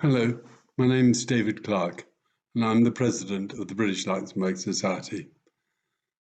Hello, my name is David Clark, and I'm the President of the British Luxembourg Society.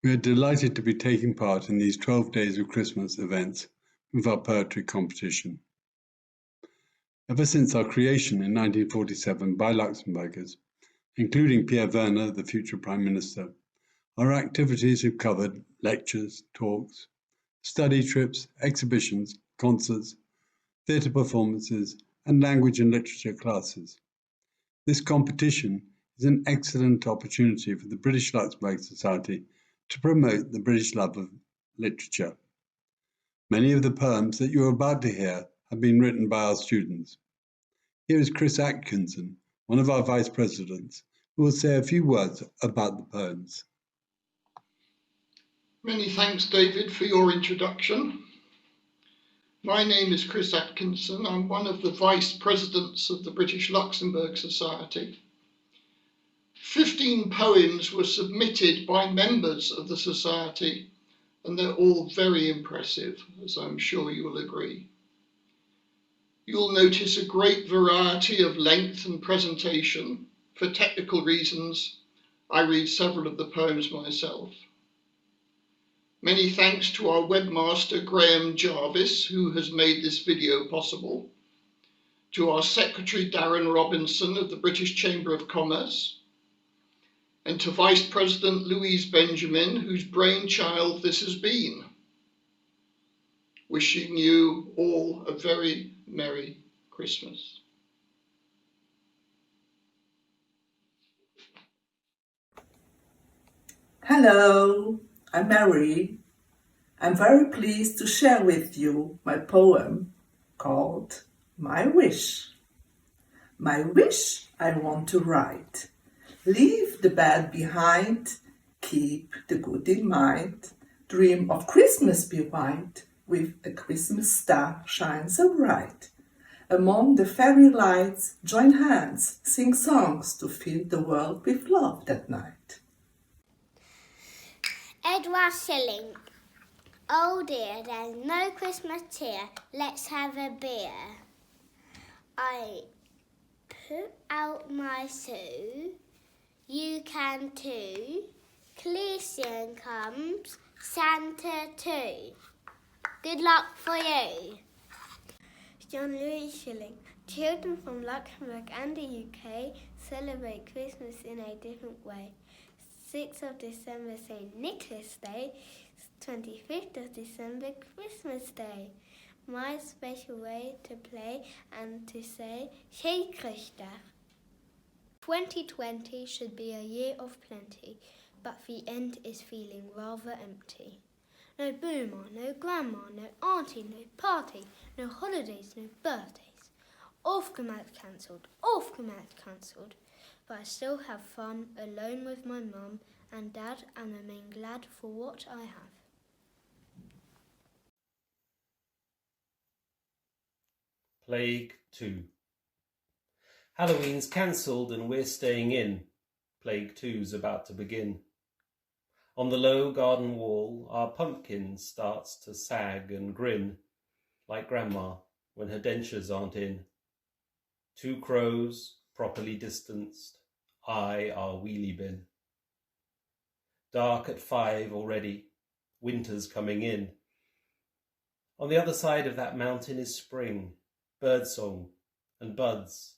We are delighted to be taking part in these 12 Days of Christmas events with our poetry competition. Ever since our creation in 1947 by Luxembourgers, including Pierre Werner, the future Prime Minister, our activities have covered lectures, talks, study trips, exhibitions, concerts, theatre performances, and language and literature classes. This competition is an excellent opportunity for the British Luxembourg Society to promote the British love of literature. Many of the poems that you are about to hear have been written by our students. Here is Chris Atkinson, one of our vice presidents, who will say a few words about the poems. Many thanks, David, for your introduction. My name is Chris Atkinson. I'm one of the vice presidents of the British Luxembourg Society. 15 poems were submitted by members of the Society, and they're all very impressive, as I'm sure you will agree. You'll notice a great variety of length and presentation. For technical reasons, I read several of the poems myself. Many thanks to our webmaster, Graham Jarvis, who has made this video possible, to our secretary, Darren Robinson of the British Chamber of Commerce, and to Vice President Louise Benjamin, whose brainchild this has been. Wishing you all a very Merry Christmas. Hello, I'm Mary. I'm very pleased to share with you my poem called My Wish. My wish I want to write. Leave the bad behind, keep the good in mind. Dream of Christmas be white, with a Christmas star shine so bright. Among the fairy lights, join hands, sing songs to fill the world with love that night. Edward Shilling. Oh dear, there's no Christmas cheer, let's have a beer. I put out my shoe, you can too. Clean comes, Santa too. Good luck for you. John Louis Shilling. Children from Luxembourg and the UK celebrate Christmas in a different way. 6th of December, St. Nicholas Day. 25th of December, Christmas Day. My special way to play and to say, Schöne Christmas. 2020 should be a year of plenty, but the end is feeling rather empty. No boomer, no grandma, no auntie, no party, no holidays, no birthdays. Aufgemacht cancelled. But I still have fun alone with my mum and dad and remain glad for what I have. Plague 2. Halloween's cancelled and we're staying in. Plague 2's about to begin. On the low garden wall, our pumpkin starts to sag and grin, like Grandma when her dentures aren't in. 2 crows, properly distanced, eye our wheelie bin. Dark at 5 already, winter's coming in. On the other side of that mountain is spring, birdsong and buds,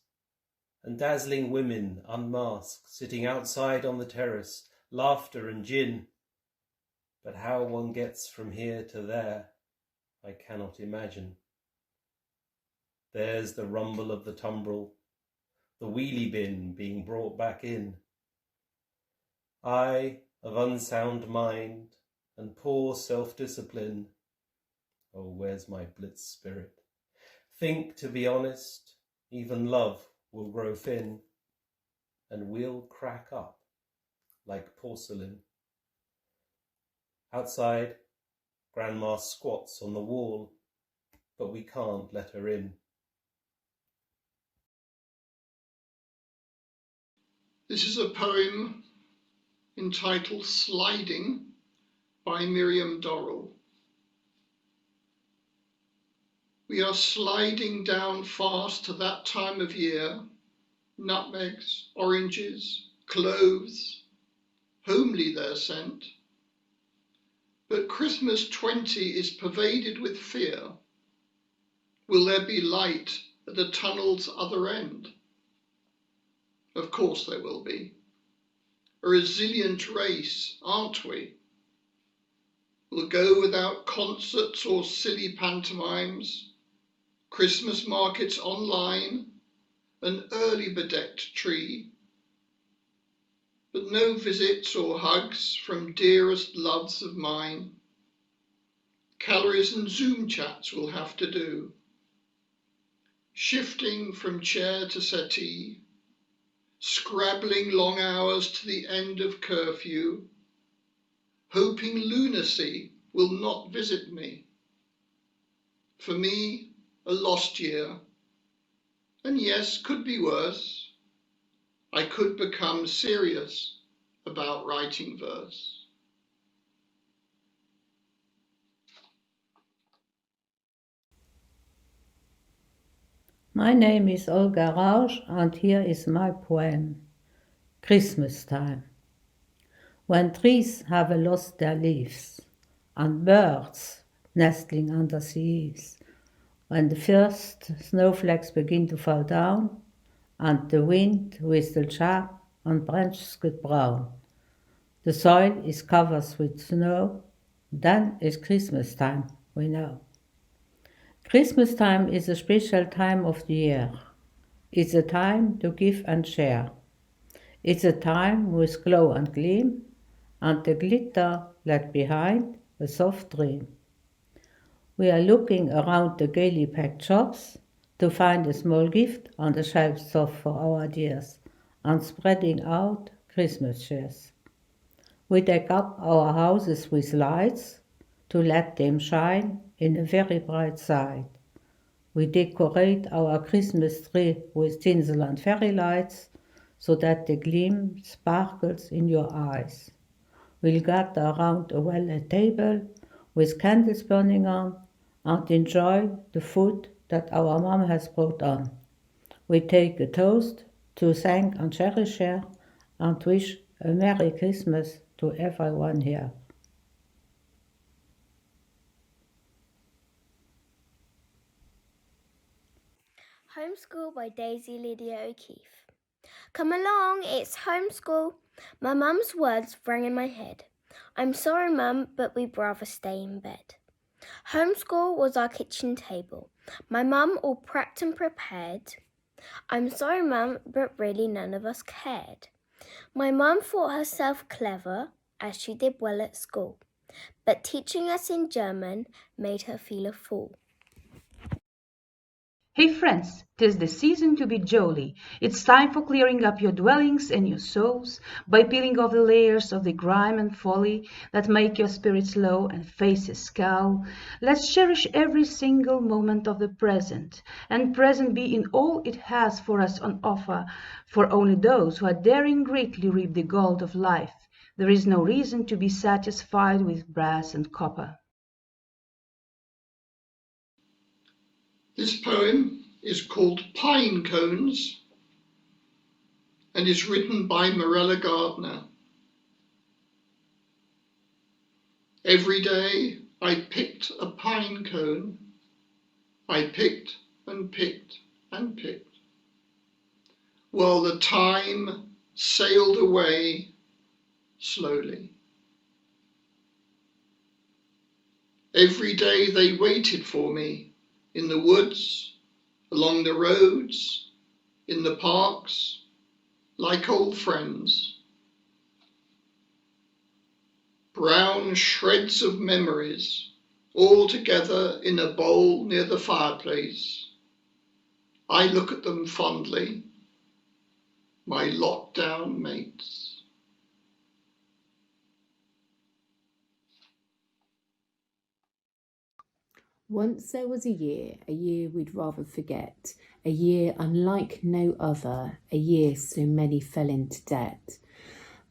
and dazzling women unmasked, sitting outside on the terrace, laughter and gin. But how one gets from here to there, I cannot imagine. There's the rumble of the tumbrel, the wheelie bin being brought back in. I, of unsound mind and poor self-discipline, oh, where's my blitz spirit? Think, to be honest, even love will grow thin, and we'll crack up like porcelain. Outside, Grandma squats on the wall, but we can't let her in. This is a poem entitled Sliding by Miriam Dorrell. We are sliding down fast to that time of year, nutmegs, oranges, cloves, homely their scent. But Christmas 20 is pervaded with fear. Will there be light at the tunnel's other end? Of course there will be. A resilient race, aren't we? We'll go without concerts or silly pantomimes, Christmas markets online, an early bedecked tree, but no visits or hugs from dearest loves of mine. Calories and Zoom chats will have to do. Shifting from chair to settee, scrabbling long hours to the end of curfew, hoping lunacy will not visit me. For me, a lost year, and yes, could be worse. I could become serious about writing verse. My name is Olga Rausch, and here is my poem, Christmas Time. When trees have lost their leaves, and birds nestling under the eaves, when the first snowflakes begin to fall down, and the wind whistles sharp and branches get brown, the soil is covered with snow, then is Christmas time, we know. Christmas time is a special time of the year. It's a time to give and share. It's a time with glow and gleam, and the glitter left behind a soft dream. We are looking around the gaily packed shops to find a small gift on the shelves of for our dears, and spreading out Christmas cheers. We deck up our houses with lights to let them shine in a very bright side. We decorate our Christmas tree with tinsel and fairy lights so that the gleam sparkles in your eyes. We'll gather around a well-lit table with candles burning on and enjoy the food that our mom has brought on. We take a toast to thank and cherish her and wish a Merry Christmas to everyone here. Homeschool by Daisy Lydia O'Keefe. Come along, it's homeschool. My mum's words rang in my head. I'm sorry, Mum, but we'd rather stay in bed. Homeschool was our kitchen table. My mum all prepped and prepared. I'm sorry, Mum, but really none of us cared. My mum thought herself clever, as she did well at school, but teaching us in German made her feel a fool. Hey friends, 'tis the season to be jolly. It's time for clearing up your dwellings and your souls by peeling off the layers of the grime and folly that make your spirits low and faces scowl. Let's cherish every single moment of the present, and present be in all it has for us on offer, for only those who are daring greatly reap the gold of life. There is no reason to be satisfied with brass and copper. This poem is called Pine Cones and is written by Morella Gardner. Every day I picked a pine cone. I picked and picked and picked, while the time sailed away slowly. Every day they waited for me in the woods, along the roads, in the parks, like old friends. Brown shreds of memories, all together in a bowl near the fireplace. I look at them fondly, my lockdown mates. Once there was a year we'd rather forget, a year unlike no other, a year so many fell into debt.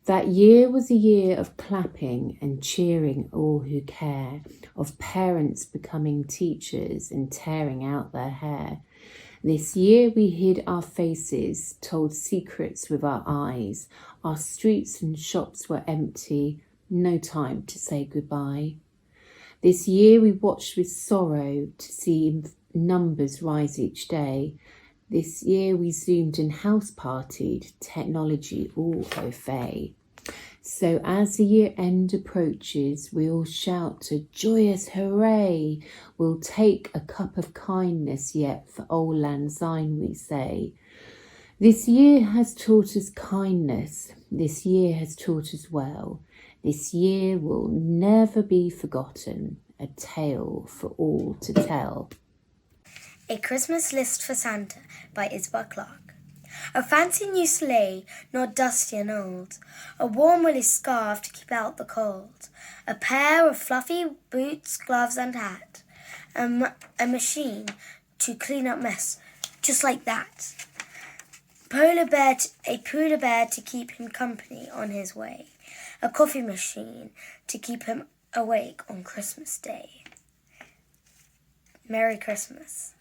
That year was a year of clapping and cheering all who care, of parents becoming teachers and tearing out their hair. This year we hid our faces, told secrets with our eyes. Our streets and shops were empty, no time to say goodbye. This year we watched with sorrow to see numbers rise each day. This year we zoomed and house partied, technology all au fait. So as the year end approaches, we all shout a joyous hooray. We'll take a cup of kindness yet for Old Lang Syne, we say. This year has taught us kindness. This year has taught us well. This year will never be forgotten, a tale for all to tell. A Christmas List for Santa by Isabel Clarke. A fancy new sleigh, not dusty and old, a warm woolly scarf to keep out the cold, a pair of fluffy boots, gloves and hat, a machine to clean up mess, just like that. A polar bear to keep him company on his way, a coffee machine to keep him awake on Christmas Day. Merry Christmas.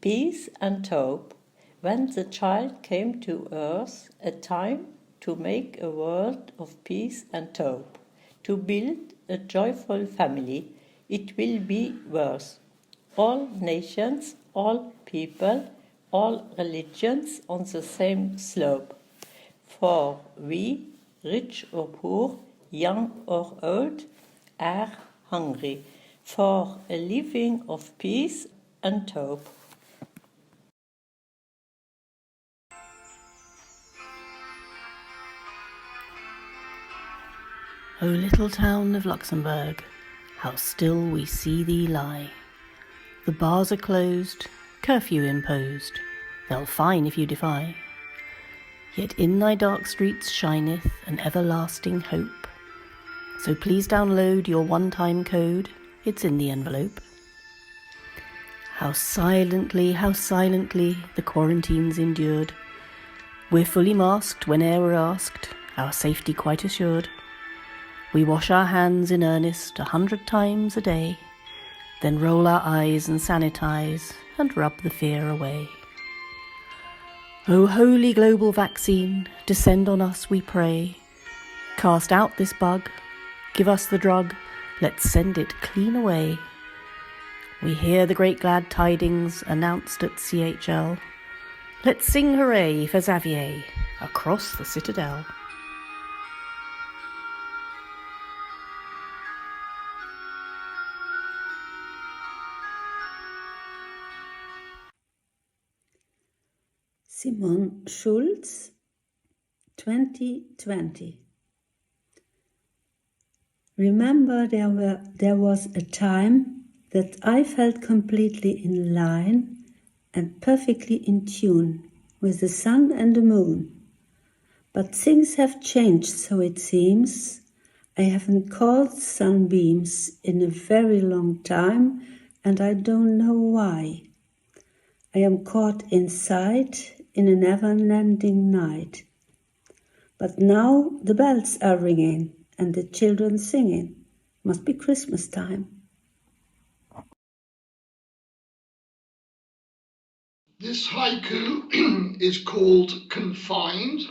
Peace and hope. When the child came to earth, a time to make a world of peace and hope, to build a joyful family, it will be worth. All nations, all people, all religions on the same slope. For we, rich or poor, young or old, are hungry for a living of peace and hope. O little town of Luxembourg, how still we see thee lie. The bars are closed, curfew imposed, they'll fine if you defy. Yet in thy dark streets shineth an everlasting hope. So please download your one-time code, it's in the envelope. How silently the quarantine's endured. We're fully masked whene'er we're asked, our safety quite assured. We wash our hands in earnest 100 times a day, then roll our eyes and sanitize and rub the fear away. O holy global vaccine, descend on us we pray. Cast out this bug, give us the drug, let's send it clean away. We hear the great glad tidings announced at CHL. Let's sing hooray for Xavier across the citadel. Simon Schulz, 2020. Remember there was a time that I felt completely in line and perfectly in tune with the sun and the moon. But things have changed, so it seems. I haven't caught sunbeams in a very long time, and I don't know why. I am caught inside in a never-ending night. But now the bells are ringing and the children singing. Must be Christmas time. This haiku is called Confined,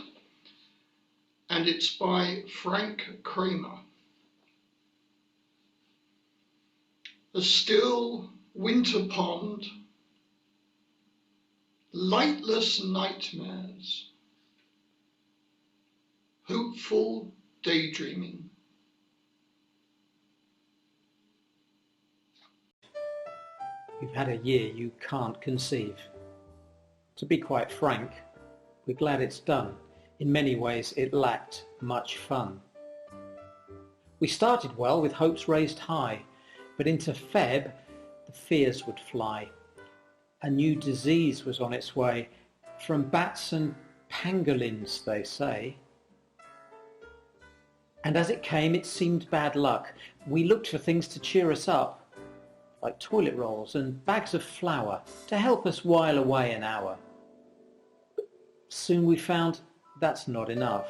and it's by Frank Kramer. A still winter pond, lightless nightmares, hopeful daydreaming. You've had a year you can't conceive. To be quite frank, we're glad it's done. In many ways, it lacked much fun. We started well with hopes raised high, but into Feb, the fears would fly. A new disease was on its way, from bats and pangolins, they say. And as it came, it seemed bad luck. We looked for things to cheer us up, like toilet rolls and bags of flour to help us while away an hour. Soon we found that's not enough.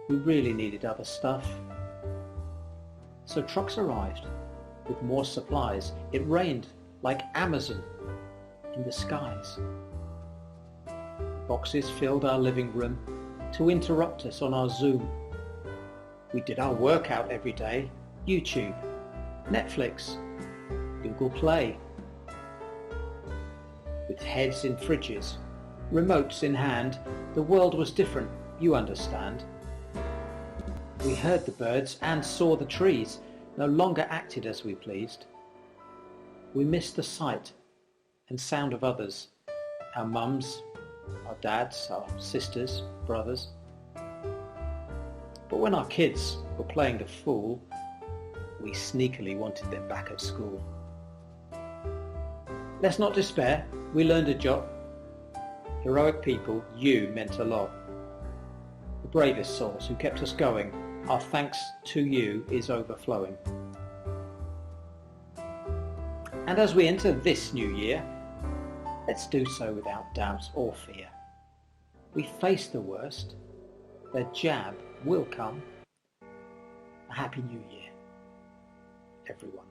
We really needed other stuff. So trucks arrived with more supplies. It rained like Amazon in the skies. Boxes filled our living room to interrupt us on our Zoom. We did our workout every day, YouTube, Netflix, Google Play. With heads in fridges, remotes in hand, the world was different, you understand. We heard the birds and saw the trees, no longer acted as we pleased. We missed the sight and sound of others, our mums, our dads, our sisters, brothers. But when our kids were playing the fool, we sneakily wanted them back at school. Let's not despair, we learned a job. Heroic people, you meant a lot. The bravest souls who kept us going, our thanks to you is overflowing. And as we enter this new year, let's do so without doubt or fear. We face the worst, the jab will come. A happy new year, everyone.